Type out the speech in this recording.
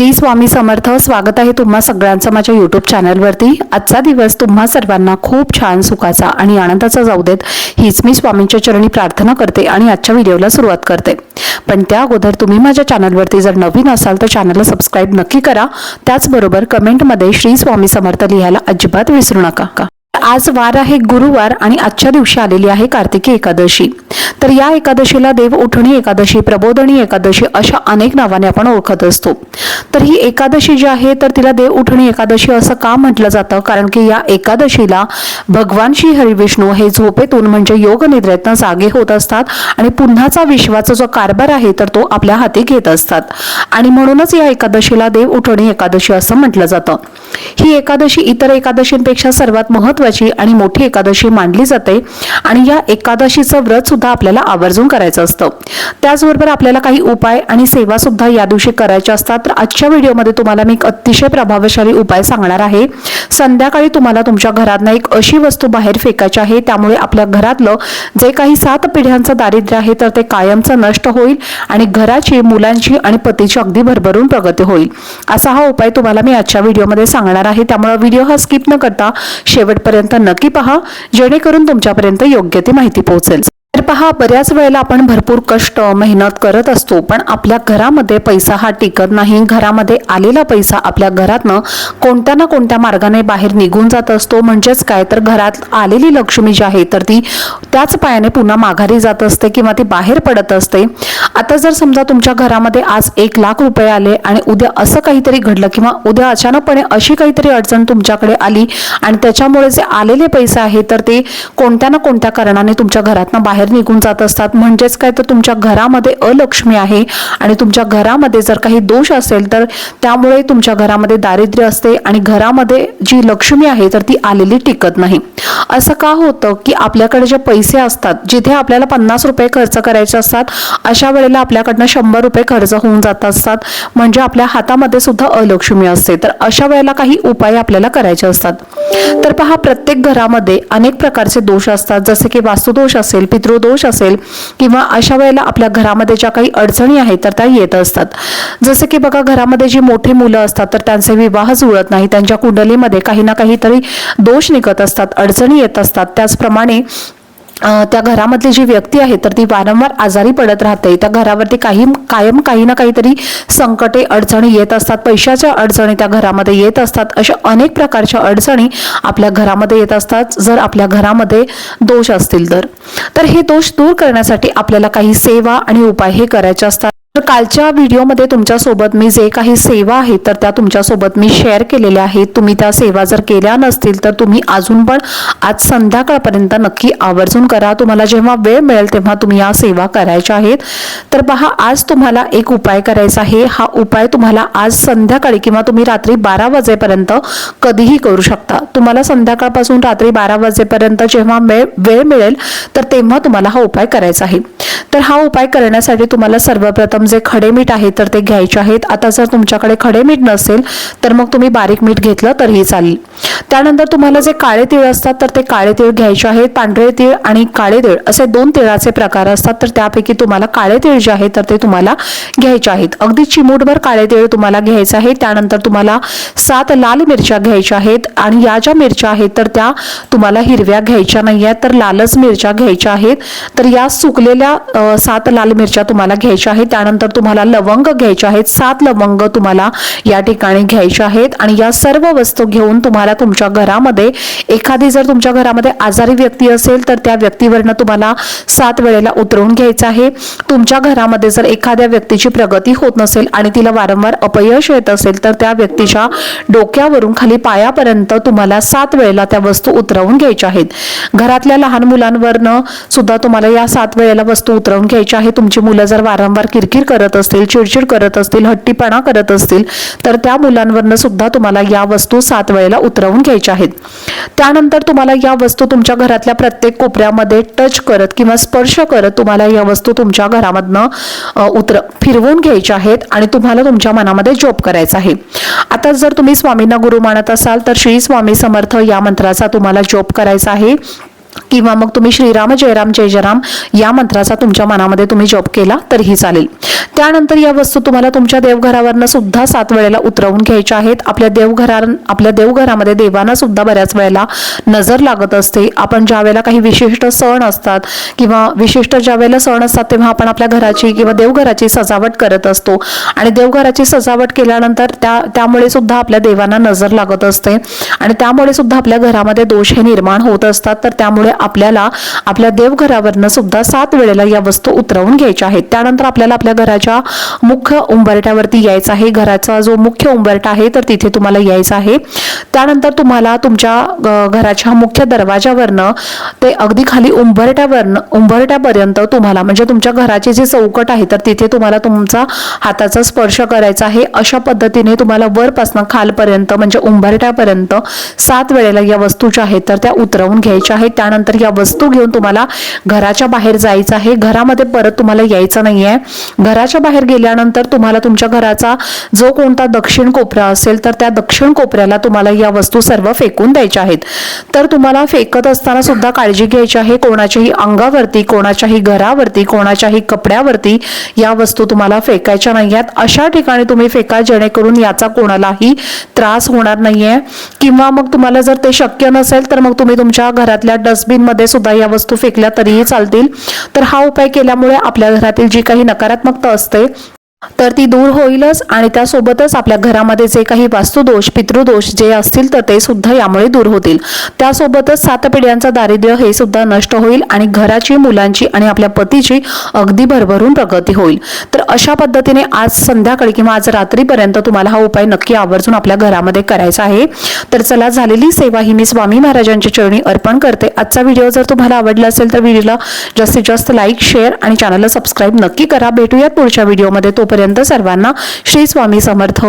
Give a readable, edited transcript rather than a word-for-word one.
श्री स्वामी समर्थ. स्वागत आहे तुम्हा सगळ्यांचं माझ्या यूट्यूब चॅनलवरती. आजचा दिवस तुम्हा सर्वांना खूप छान सुखाचा आणि आनंदाचा जाऊ देत हीच मी स्वामींच्या चरणी प्रार्थना करते आणि आजच्या व्हिडिओला सुरुवात करते. पण त्या अगोदर तुम्ही माझ्या चॅनलवरती जर नवीन असाल तर चॅनलला सबस्क्राईब नक्की करा. त्याचबरोबर कमेंटमध्ये श्री स्वामी समर्थ लिहायला अजिबात विसरू नका. आज वार आहे गुरुवार आणि आजच्या दिवशी आलेली आहे कार्तिकी एकादशी. तर या एकादशीला देव उठणी एकादशी, प्रबोधनी एकादशी अशा अनेक नावाने आपण ओळखत असतो. तर ही एकादशी जी आहे तर तिला देव उठणी एकादशी असं का म्हटलं जातं? कारण की या एकादशीला भगवान श्री हरिविष्णू हे झोपेतून म्हणजे योग निद्रेतनं जागे होत असतात आणि पुन्हाचा विश्वाचा जो कारभार आहे तर तो आपल्या हाती घेत असतात आणि म्हणूनच या एकादशीला देव उठणी एकादशी असं म्हटलं जातं. ही एकादशी इतर एकादशींपेक्षा सर्वात महत्त्वाची आणि मोठी एकादशी मानली जाते आणि या एकादशीचं व्रत सुद्धा आपल्याला आवर्जून करायचं असतं. त्याचबरोबर आपल्याला काही उपाय आणि सेवा सुद्धा या दिवशी करायच्या असतात. तर आजच्या व्हिडिओमध्ये तुम्हाला मी एक अतिशय प्रभावशाली उपाय सांगणार आहे. संध्याकाळी तुम्हाला तुमच्या घरातनं एक अशी वस्तू बाहेर फेकायची आहे, त्यामुळे आपल्या घरातलं जे काही 7 पिढ्यांचं दारिद्र्य आहे तर ते कायमचं नष्ट होईल आणि घराची, मुलांची आणि पतीची अगदी भरभरून प्रगती होईल. असा हा उपाय तुम्हाला मी आजच्या व्हिडिओमध्ये सांगणार आहे. त्यामुळे व्हिडिओ हा स्किप न करता शेवटपर्यंत नक्की पहा, जेणेकरून तुमच्यापर्यंत योग्य ती माहिती पोहोचेल. तर पहा, बऱ्याच वेळेला आपण भरपूर कष्ट मेहनत करत असतो, पण आपल्या घरामध्ये पैसा हा टिकत नाही. घरामध्ये आलेला पैसा आपल्या घरातनं कोणत्या ना कोणत्या मार्गाने बाहेर निघून जात असतो. म्हणजेच काय, तर घरात आलेली लक्ष्मी जी आहे तर ती त्याच पायाने पुन्हा माघारी जात असते किंवा ती बाहेर पडत असते. आता जर समजा तुमच्या घरामध्ये आज 1 लाख रुपये आले आणि उद्या असं काहीतरी घडलं किंवा उद्या अचानकपणे अशी काहीतरी अडचण तुमच्याकडे आली आणि त्याच्यामुळे जे आलेले पैसे आहे तर ते कोणत्या ना कोणत्या कारणाने तुमच्या घरातनं बाहेर निघून जात असतात. म्हणजेच काय, तर तुमच्या घरामध्ये अलक्ष्मी आहे आणि तुमच्या घरामध्ये जर काही दोष असेल तर त्यामुळे तुमच्या घरामध्ये दारिद्र्य असते आणि घरामध्ये जी लक्ष्मी आहे तर ती आलेली टिकत नाही. असं का होतं की आपल्याकडे जे पैसे असतात, जिथे आपल्याला 50 रुपये खर्च करायचे असतात, अशा वेळेला आपल्याकडनं 100 रुपये खर्च होऊन जात असतात. म्हणजे आपल्या हातामध्ये सुद्धा अलक्ष्मी असते. तर अशा वेळेला काही उपाय आपल्याला करायचे असतात. तर पहा, प्रत्येक घरामध्ये अनेक प्रकारचे दोष असतात, जसे की वास्तुदोष असेल, पितृदोष असेल किंवा अशा वेळेला आपल्या घरामध्ये ज्या काही अडचणी आहेत तर त्या येत असतात. जसे की बघा, घरामध्ये जी मोठी मुलं असतात तर त्यांचे विवाह जुळत नाही, त्यांच्या कुंडलीमध्ये काही ना काहीतरी दोष निघत असतात, अडचणी येत असतात. त्याचप्रमाणे त्या घरामधली जी व्यक्ती आहे तर ती वारंवार आजारी पडत राहते. त्या घरावरती कायम काही ना काहीतरी संकटे, अडचणी येत असतात, पैशाच्या अडचणी त्या घरामध्ये येत असतात. अशा अनेक प्रकारच्या अडचणी आपल्या घरामध्ये येत असतात जर आपल्या घरामध्ये दोष असतील तर हे दोष दूर करण्यासाठी आपल्याला काही सेवा आणि उपाय हे करायचे असतात. तर कालच्या व्हिडिओमध्ये तुमच्यासोबत मी जे काही सेवा आहेत तर त्या तुमच्यासोबत मी शेअर केलेल्या आहेत. तुम्ही त्या सेवा जर केल्या नसतील तर तुम्ही अजून पण आज संध्याकाळपर्यंत नक्की आवर्जून करा. तुम्हाला जेव्हा वेळ मिळेल तेव्हा तुम्ही या सेवा करायच्या आहेत. तर पहा, आज तुम्हाला एक उपाय करायचा आहे. हा उपाय तुम्हाला आज संध्याकाळी किंवा तुम्ही रात्री 12 वाजेपर्यंत कधीही करू शकता. तुम्हाला संध्याकाळपासून रात्री 12 वाजेपर्यंत जेव्हा वेळ मिळेल तर तेव्हा तुम्हाला हा उपाय करायचा आहे. तर हा उपाय करण्यासाठी तुम्हाला सर्वप्रथम जे खडे मीठ आहे तर ते घ्यायचे आहेत. आता जर तुमच्याकडे खडे मीठ नसेल तर मग तुम्ही बारीक मीठ घेतलं तरीही चालेल. त्यानंतर तुम्हाला जे काळे तीळ असतात तर ते काळे तीळ घ्यायचे आहेत. पांढरे तीळ आणि काळे तीळ असे 2 तिळाचे प्रकार असतात. तर त्यापैकी तुम्हाला काळे तीळ जे आहे तर ते तुम्हाला घ्यायचे आहेत. अगदी चिमूटभर काळे तीळ तुम्हाला घ्यायचे आहे. त्यानंतर तुम्हाला 7 लाल मिरच्या घ्यायच्या आहेत आणि या ज्या मिरच्या आहेत तर त्या तुम्हाला हिरव्या घ्यायच्या नाही आहेत तर लालच मिरच्या घ्यायच्या आहेत. तर या सुकलेल्या 7 लाल मिरच्या तुम्हाला घ्यायच्या आहेत. त्यानंतर तुम्हाला लवंग घ्यायचे आहेत. 7 लवंग तुम्हाला या ठिकाणी घ्यायचे आहेत आणि या सर्व वस्तू घेऊन तुम्हाला तुमच्या घरामध्ये एखादी जर तुमच्या घरामध्ये आजारी व्यक्ती असेल तर त्या व्यक्तीवरनं तुम्हाला 7 वेळेला उतरवून घ्यायचं आहे. तुमच्या घरामध्ये जर एखाद्या व्यक्तीची प्रगती होत नसेल आणि तिला वारंवार अपयश येत असेल तर त्या व्यक्तीच्या डोक्यावरून खाली पायापर्यंत तुम्हाला 7 वेळेला त्या वस्तू उतरवून घ्यायच्या आहेत. घरातल्या लहान मुलांवरनं सुद्धा तुम्हाला या 7 वेळेला वस्तू उतरवून घ्यायच्या आहे. तुमची मुलं जर वारंवार किरकिर करत असतील, चिडचिड करत असतील, हट्टीपणा करत असतील तर त्या मुलांवरनं सुद्धा तुम्हाला या वस्तू 7 वेळेला उतरवून घ्यायच्या आहेत. त्यानंतर तुम्हाला या वस्तू तुमच्या घरातल्या प्रत्येक कोपऱ्यामध्ये टच करत किंवा स्पर्श करत तुम्हाला या वस्तू तुमच्या घरामधनं फिरवून घ्यायच्या आहेत आणि तुम्हाला तुमच्या मनामध्ये जप करायचा आहे. आता जर तुम्ही स्वामींना गुरु मानत असाल तर श्री स्वामी समर्थ या मंत्राचा तुम्हाला जप करायचा आहे. किंवा मग तुम्ही श्रीराम जयराम जय जयराम या मंत्राचा तुमच्या मनामध्ये तुम्ही जप केला तरीही चालेल। त्यानंतर या वस्तू तुम्हाला तुमच्या देवघरावरनं सुद्धा 7 वेळेला उतरवून घ्यायच्या आहेत। आपल्या देवघरामध्ये देवांना सुद्धा बऱ्याच वेळेला नजर लागत असते। आपण ज्या वेळेला काही विशिष्ट सण असतात किंवा विशिष्ट ज्या वेळेला सण असतात तेव्हा आपण आपल्या घराची किंवा देवघराची सजावट करत असतो आणि देवघराची सजावट केल्यानंतर त्यामुळे सुद्धा आपल्या देवांना नजर लागत असते आणि त्यामुळे सुद्धा आपल्या घरामध्ये दोष हे निर्माण होत असतात। तर त्यामुळे आपल्याला आपल्या देवघरावरनं सुद्धा 7 वेळेला या वस्तू उतरवून घ्यायच्या आहेत। त्यानंतर आपल्याला आपल्या घराच्या मुख्य उंबरठ्यावरती यायचं आहे। घराचा जो मुख्य उंबरठा आहे तर तिथे तुम्हाला यायचं आहे। त्यानंतर तुम्हाला तुमच्या घराच्या मुख्य दरवाजावरनं ते अगदी खाली उंबरठ्यापर्यंत तुम्हाला म्हणजे तुमच्या घराची जी चौकट आहे तर तिथे तुम्हाला तुमचा हाताचा स्पर्श करायचा आहे। अशा पद्धतीने तुम्हाला वरपासून खालपर्यंत म्हणजे उंबरठ्यापर्यंत 7 वेळेला या वस्तू ज्या आहेत तर त्या उतरवून घ्यायच्या आहेत। त्यानंतर या वस्तू घेऊन तुम्हाला घराच्या बाहेर जायचं आहे। घरामध्ये परत तुम्हाला यायचं नाहीये। घराच्या बाहेर गेल्यानंतर तुम्हाला तुमच्या घराचा जो कोणता दक्षिण कोपरा असेल तर त्या दक्षिण कोपऱ्याला तुम्हाला या वस्तू सर्व फेकून द्यायच्या आहेत। तर तुम्हाला फेकत असताना सुद्धा काळजी घ्यायची आहे। कोणाच्याही अंगावरती, कोणाच्याही घरावरती, कोणाच्याही कपड्यावरती या वस्तू तुम्हाला फेकायच्या नाहीयेत। अशा ठिकाणी तुम्ही फेका जेणेकरून याचा कोणालाही त्रास होणार नाहीये। किंवा मग तुम्हाला जर ते शक्य नसेल तर मग तुम्ही तुमच्या घरातल्या डस्टबिन मध्ये सुद्धा या वस्तू फेकल्या तरीही चालतील। तर हा उपाय केल्यामुळे आपल्या घरातील जी काही नकारात्मकता असते तर ती दूर होईलच आणि त्यासोबतच आपल्या घरामध्ये जे काही वास्तुदोष, पितृदोष जे असतील तर ते सुद्धा यामुळे दूर होतील। त्यासोबतच 7 पिढ्यांचा दारिद्र्य हे सुद्धा नष्ट होईल आणि घराची, मुलांची आणि आपल्या पतीची अगदी भरभरून प्रगती होईल। तर अशा पद्धतीने आज संध्याकाळी किंवा आज रात्रीपर्यंत तुम्हाला हा उपाय नक्की आवर्जून आपल्या घरामध्ये करायचा आहे। तर चला, झालेली सेवा ही मी स्वामी महाराजांच्या चरणी अर्पण करते। आजचा व्हिडिओ जर तुम्हाला आवडला असेल तर व्हिडिओला जास्तीत जास्त लाईक, शेअर आणि चॅनलला सबस्क्राईब नक्की करा। भेटूयात पुढच्या व्हिडिओमध्ये। तोपर्यंत सर्वांना श्री स्वामी समर्थ।